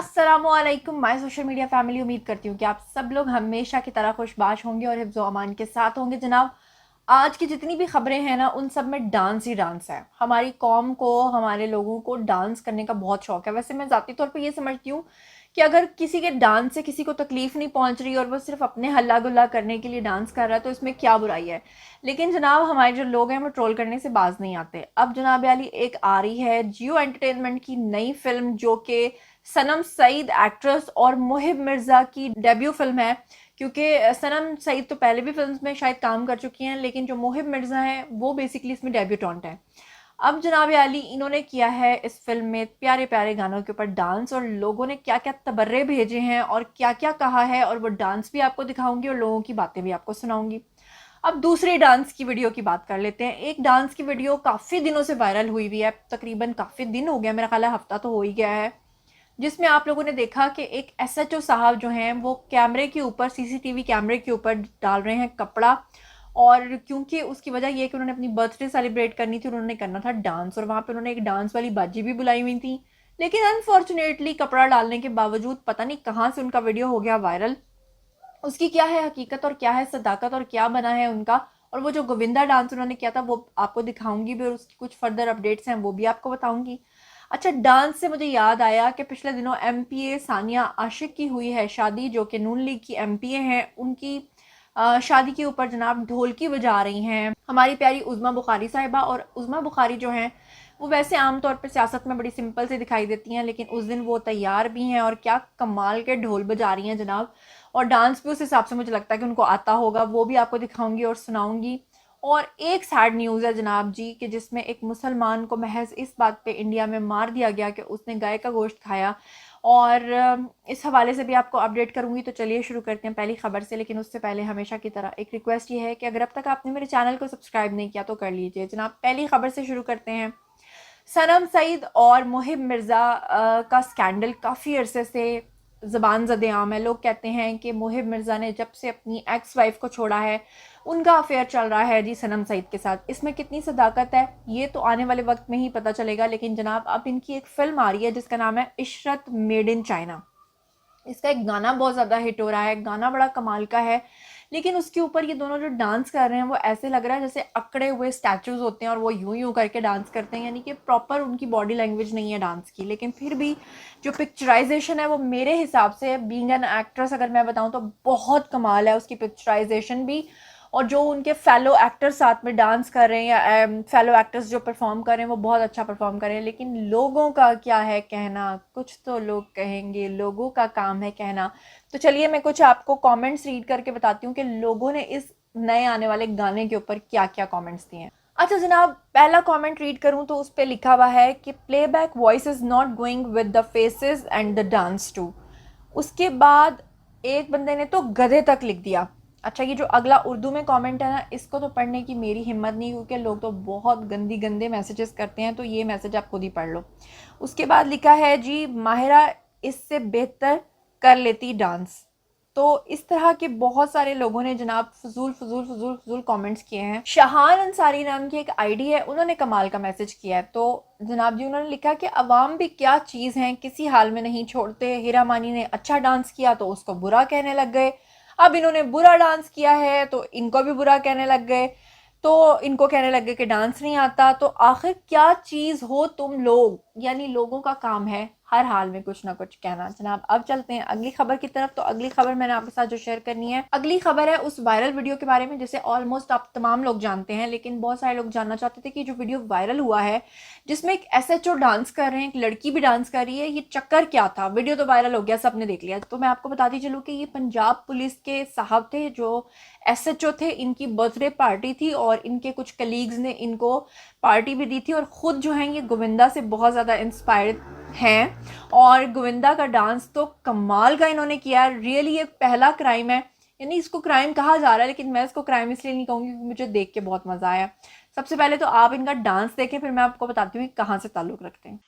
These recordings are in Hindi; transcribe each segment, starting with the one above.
अस्सलामुअलैकुम माय सोशल मीडिया फैमिली। उम्मीद करती हूँ कि आप सब लोग हमेशा की तरह खुशबाश होंगे और हिफ्ज़ व अमान के साथ होंगे। जनाब, आज की जितनी भी खबरें हैं ना, उन सब में डांस ही डांस है। हमारी कौम को, हमारे लोगों को डांस करने का बहुत शौक है। वैसे मैं ज़ाती तौर पे ये समझती हूँ कि अगर किसी के डांस से किसी को तकलीफ नहीं पहुंच रही और वो सिर्फ अपने हल्ला गुल्ला करने के लिए डांस कर रहा है तो इसमें क्या बुराई है। लेकिन जनाब, हमारे जो लोग हैं वो ट्रोल करने से बाज नहीं आते। अब जनाब याली एक आ रही है जियो एंटरटेनमेंट की नई फिल्म, जो कि सनम सईद एक्ट्रेस और मुहिब मिर्ज़ा की डेब्यू फिल्म है। क्योंकि सनम सईद तो पहले भी फिल्म्स में शायद काम कर चुकी हैं, लेकिन जो मुहिब मिर्ज़ा हैं वो बेसिकली इसमें डेब्यूटेंट हैं। अब जनाब आली इन्होंने किया है इस फिल्म में प्यारे प्यारे गानों के ऊपर डांस, और लोगों ने क्या क्या तबर्रे भेजे हैं और क्या क्या कहा है, और वो डांस भी आपको दिखाऊंगी और लोगों की बातें भी आपको सुनाऊंगी। अब दूसरी डांस की वीडियो की बात कर लेते हैं। एक डांस की वीडियो काफ़ी दिनों से वायरल हुई हुई है, तकरीबन काफ़ी दिन हो गया, मेरा ख्याल है हफ्ता तो हो ही गया है, जिसमें आप लोगों ने देखा कि एक एसएचओ साहब जो हैं वो कैमरे के ऊपर, सीसीटीवी कैमरे के ऊपर डाल रहे हैं कपड़ा। और क्योंकि उसकी वजह ये है कि उन्होंने अपनी बर्थडे सेलिब्रेट करनी थी, उन्होंने करना था डांस, और वहाँ पे उन्होंने एक डांस वाली बाजी भी बुलाई हुई थी। लेकिन अनफॉर्चुनेटली कपड़ा डालने के बावजूद पता नहीं कहाँ से उनका वीडियो हो गया वायरल। उसकी क्या है हकीकत और क्या है सदाकत और क्या बना है उनका, और वो जो गोविंदा डांस उन्होंने किया था वो आपको दिखाऊंगी भी, और उसकी कुछ फर्दर अपडेट्स हैं वो भी आपको बताऊंगी। अच्छा, डांस से मुझे याद आया कि पिछले दिनों एमपीए सानिया आशिक की हुई है शादी, जो कि नून लीग की एमपीए हैं। उनकी शादी के ऊपर जनाब ढोलकी बजा रही हैं हमारी प्यारी उज़मा बुखारी साहिबा। और उज़मा बुखारी जो हैं वो वैसे आमतौर पर सियासत में बड़ी सिंपल से दिखाई देती हैं, लेकिन उस दिन वो तैयार भी हैं और क्या कमाल के ढोल बजा रही हैं जनाब। और डांस भी उस हिसाब से मुझे लगता है कि उनको आता होगा, वो भी आपको दिखाऊंगी और सुनाऊंगी। और एक सैड न्यूज़ है जनाब जी, कि जिसमें एक मुसलमान को महज इस बात पे इंडिया में मार दिया गया कि उसने गाय का गोश्त खाया। और इस हवाले से भी आपको अपडेट करूंगी। तो चलिए शुरू करते हैं पहली खबर से, लेकिन उससे पहले हमेशा की तरह एक रिक्वेस्ट ये है कि अगर अब तक आपने मेरे चैनल को सब्सक्राइब नहीं किया तो कर लीजिए। जनाब, पहली खबर से शुरू करते हैं। सनम सईद और मुहिब मिर्ज़ा का स्कैंडल काफ़ी अरसे से ज़बान ज़द आम है। लोग कहते हैं कि मुहिब मिर्ज़ा ने जब से अपनी एक्स वाइफ को छोड़ा है, उनका अफेयर चल रहा है जी सनम सईद के साथ। इसमें कितनी सदाकत है ये तो आने वाले वक्त में ही पता चलेगा। लेकिन जनाब, अब इनकी एक फ़िल्म आ रही है जिसका नाम है इशरत मेड इन चाइना। इसका एक गाना बहुत ज़्यादा हिट हो रहा है, गाना बड़ा कमाल का है। लेकिन उसके ऊपर ये दोनों जो डांस कर रहे हैं वो ऐसे लग रहा है जैसे अकड़े हुए स्टैचूज होते हैं और वो यूं यूं करके डांस करते हैं, यानी कि प्रॉपर उनकी बॉडी लैंग्वेज नहीं है डांस की। लेकिन फिर भी जो पिक्चराइजेशन है वो मेरे हिसाब से, बीइंग एन एक्ट्रेस अगर मैं बताऊं तो बहुत कमाल है उसकी पिक्चराइजेशन भी। और जो उनके फेलो एक्टर्स साथ में डांस कर रहे हैं या फेलो एक्टर्स जो परफॉर्म कर रहे हैं वो बहुत अच्छा परफॉर्म कर रहे हैं। लेकिन लोगों का क्या है कहना, कुछ तो लोग कहेंगे, लोगों का काम है कहना। तो चलिए मैं कुछ आपको कमेंट्स रीड करके बताती हूँ कि लोगों ने इस नए आने वाले गाने के ऊपर क्या क्या कमेंट्स दिए हैं। अच्छा जनाब, पहला कमेंट रीड करूँ तो उस पर लिखा हुआ है कि playback voice is not going with the faces and the dance too. उसके बाद एक बंदे ने तो गधे तक लिख दिया। अच्छा, ये जो अगला उर्दू में कमेंट है ना, इसको तो पढ़ने की मेरी हिम्मत नहीं, क्योंकि लोग तो बहुत गंदी गंदे मैसेजेस करते हैं, तो ये मैसेज आप खुद ही पढ़ लो। उसके बाद लिखा है जी, माहिरा इससे बेहतर कर लेती डांस। तो इस तरह के बहुत सारे लोगों ने जनाब फजूल फजूल फजूल फजूल कमेंट्स किए हैं। शहान अंसारी नाम की एक आईडी है, उन्होंने कमाल का मैसेज किया है। तो जनाब जी, उन्होंने लिखा कि अवाम भी क्या चीज़ हैं, किसी हाल में नहीं छोड़ते। हीरा मानी ने अच्छा डांस किया तो उसको बुरा कहने लग गए, अब इन्होंने बुरा डांस किया है तो इनको भी बुरा कहने लग गए। तो इनको कहने लगे कि डांस नहीं आता। तो आखिर क्या चीज़ हो तुम लोग, यानी लोगों का काम है हर हाल में कुछ ना कुछ कहना। जनाब, अब चलते हैं अगली खबर की तरफ। तो अगली खबर मैंने आपके साथ जो शेयर करनी है, अगली खबर है उस वायरल वीडियो के बारे में जिसे ऑलमोस्ट आप तमाम लोग जानते हैं, लेकिन बहुत सारे लोग जानना चाहते थे कि जो वीडियो वायरल हुआ है जिसमें एक एसएचओ डांस कर रहे हैं, एक लड़की भी डांस कर रही है, ये चक्कर क्या था। वीडियो तो वायरल हो गया, सबने देख लिया। तो मैं आपको बताती चलूँ कि ये पंजाब पुलिस के साहब थे जो एसएचओ थे। इनकी बर्थडे पार्टी थी और इनके कुछ कलीग्स ने इनको पार्टी भी दी थी, और ख़ुद जो है ये गोविंदा से बहुत ज़्यादा इंस्पायर्ड हैं। और गोविंदा का डांस तो कमाल का इन्होंने किया। रियली ये पहला क्राइम है, यानी इसको क्राइम कहा जा रहा है, लेकिन मैं इसको क्राइम इसलिए नहीं कहूँगी क्योंकि मुझे देख के बहुत मज़ा आया। सबसे पहले तो आप इनका डांस देखें, फिर मैं आपको बताती हूँ कहाँ से ताल्लुक़ रखते हैं।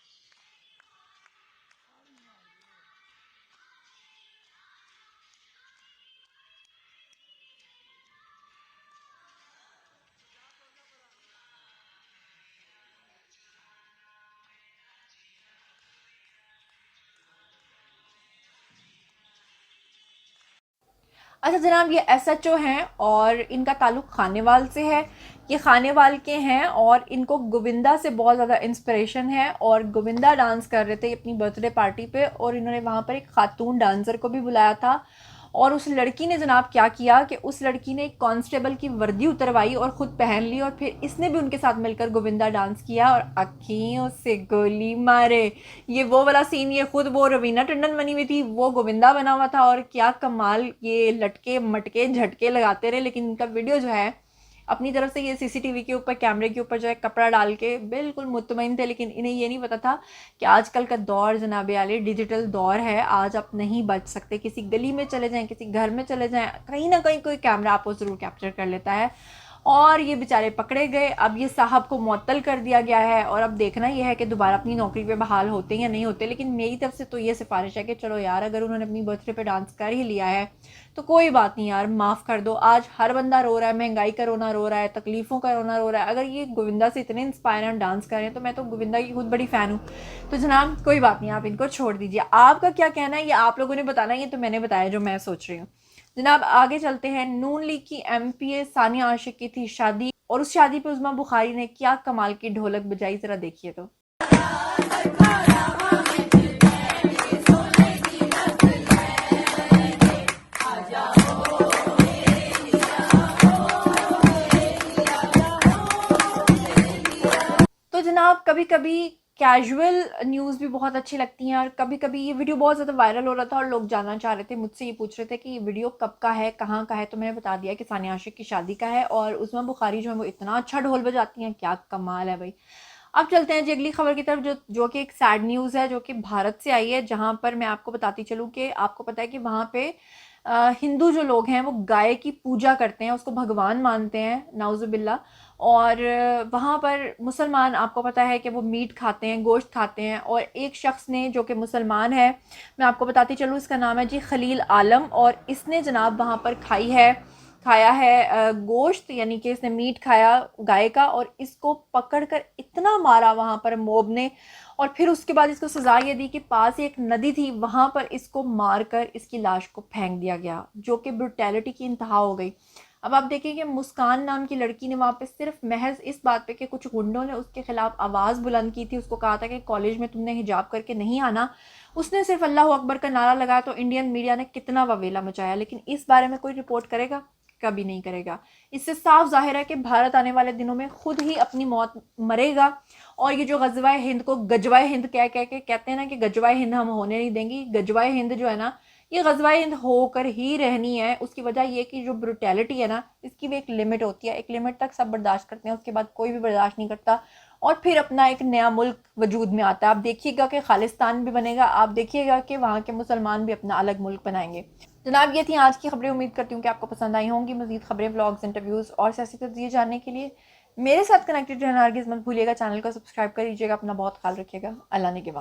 अच्छा जनाब, ये एसएचओ हैं और इनका ताल्लुक़ खानेवाल से है। ये खानेवाल के हैं और इनको गोविंदा से बहुत ज़्यादा इंस्पिरेशन है और गोविंदा डांस कर रहे थे अपनी बर्थडे पार्टी पे और इन्होंने वहाँ पर एक खातून डांसर को भी बुलाया था। और उस लड़की ने जनाब क्या किया कि उस लड़की ने एक कांस्टेबल की वर्दी उतरवाई और ख़ुद पहन ली और फिर इसने भी उनके साथ मिलकर गोविंदा डांस किया और अखियों से गोली मारे। ये वो वाला सीन, ये खुद वो रवीना टंडन बनी हुई थी, वो गोविंदा बना हुआ था और क्या कमाल ये लटके मटके झटके लगाते रहे। लेकिन इनका वीडियो जो है अपनी तरफ से ये सीसीटीवी के ऊपर, कैमरे के ऊपर जो है कपड़ा डाल के बिल्कुल मुतमईन थे। लेकिन इन्हें ये नहीं पता था कि आजकल का दौर जनाब आली डिजिटल दौर है। आज आप नहीं बच सकते, किसी गली में चले जाएं, किसी घर में चले जाएं, कहीं ना कहीं कोई कैमरा आपको ज़रूर कैप्चर कर लेता है। और ये बेचारे पकड़े गए। अब ये साहब को मुअत्तल कर दिया गया है और अब देखना ये है कि दोबारा अपनी नौकरी पे बहाल होते हैं या नहीं होते। लेकिन मेरी तरफ से तो ये सिफारिश है कि चलो यार, अगर उन्होंने अपनी बर्थडे पे डांस कर ही लिया है तो कोई बात नहीं यार, माफ़ कर दो। आज हर बंदा रो रहा है, महंगाई का रोना रो रहा है, तकलीफ़ों का रोना रो रहा है। अगर ये गोविंदा से इतने इंस्पायर एंड डांस कर रहे हैं तो मैं तो गोविंदा की खुद बड़ी फ़ैन हूँ। तो जनाब कोई बात नहीं, आप इनको छोड़ दीजिए। आपका क्या कहना है ये आप लोगों ने बताना, ये तो मैंने बताया जो मैं सोच रही हूँ। जनाब आगे चलते हैं। नून लीग की एमपीए सानिया आशिक की थी शादी और उस शादी पे उज़मा बुखारी ने क्या कमाल की ढोलक बजाई, जरा देखिए तो। तो जनाब कभी कभी कैजुअल न्यूज़ भी बहुत अच्छी लगती हैं और कभी कभी ये वीडियो बहुत ज़्यादा वायरल हो रहा था और लोग जानना चाह रहे थे, मुझसे ये पूछ रहे थे कि ये वीडियो कब का है, कहाँ का है। तो मैंने बता दिया कि सानिया आशिक की शादी का है और उज़मा बुखारी जो है वो इतना अच्छा ढोल बजाती हैं, क्या कमाल है भाई। अब चलते हैं जी अगली खबर की तरफ, जो कि एक सैड न्यूज़ है जो कि भारत से आई है, जहाँ पर मैं आपको बताती चलूँ कि आपको पता है कि वहाँ पे हिंदू जो लोग हैं वो गाय की पूजा करते हैं, उसको भगवान मानते हैं, नाउजुबिल्ला। और वहाँ पर मुसलमान, आपको पता है कि वो मीट खाते हैं, गोश्त खाते हैं। और एक शख्स ने जो कि मुसलमान है, मैं आपको बताती चलूँ, इसका नाम है जी खलील आलम, और इसने जनाब वहाँ पर खाया है गोश्त, यानी कि इसने मीट खाया गाय का और इसको पकड़कर इतना मारा वहाँ पर मोब ने। और फिर उसके बाद इसको सज़ा ये दी कि पास ही एक नदी थी, वहाँ पर इसको मारकर इसकी लाश को फेंक दिया गया, जो कि ब्रुटैलिटी की इंतहा हो गई। अब आप देखिए कि मुस्कान नाम की लड़की ने वहाँ पे सिर्फ महज इस बात पे कि कुछ गुंडों ने उसके खिलाफ आवाज़ बुलंद की थी, उसको कहा था कि कॉलेज में तुमने हिजाब करके नहीं आना। उसने सिर्फ अल्लाह अकबर का नारा लगाया तो इंडियन मीडिया ने कितना ववेला मचाया। लेकिन इस बारे में कोई रिपोर्ट करेगा? कभी नहीं करेगा। इससे साफ जाहिर है कि भारत आने वाले दिनों में खुद ही अपनी मौत मरेगा। और ये जो गजवाए हिंद को गजवाए हिंद कह कह के कहते हैं ना कि गजवाए हिंद हम होने नहीं देंगे, गजवाए हिंद जो है ना, ये गजवाए हिंद होकर ही रहनी है। उसकी वजह ये कि जो ब्रुटैलिटी है ना, इसकी भी एक लिमिट होती है। एक लिमिट तक सब बर्दाश्त करते हैं, उसके बाद कोई भी बर्दाश्त नहीं करता और फिर अपना एक नया मुल्क वजूद में आता है। आप देखिएगा कि खालिस्तान भी बनेगा, आप देखिएगा कि वहाँ के मुसलमान भी अपना अलग मुल्क बनाएंगे। जनाब ये थी आज की खबरें, उम्मीद करती हूँ कि आपको पसंद आई होंगी। मजीद खबरें, व्लॉग्स, इंटरव्यूज़ और सियासी तज्ज़िये जानने के लिए मेरे साथ कनेक्टेड रहना हरगिज़ मत भूलिएगा। चैनल को सब्सक्राइब कर लीजिएगा। अपना बहुत ख्याल रखिएगा। अल्लाह ने के बाद।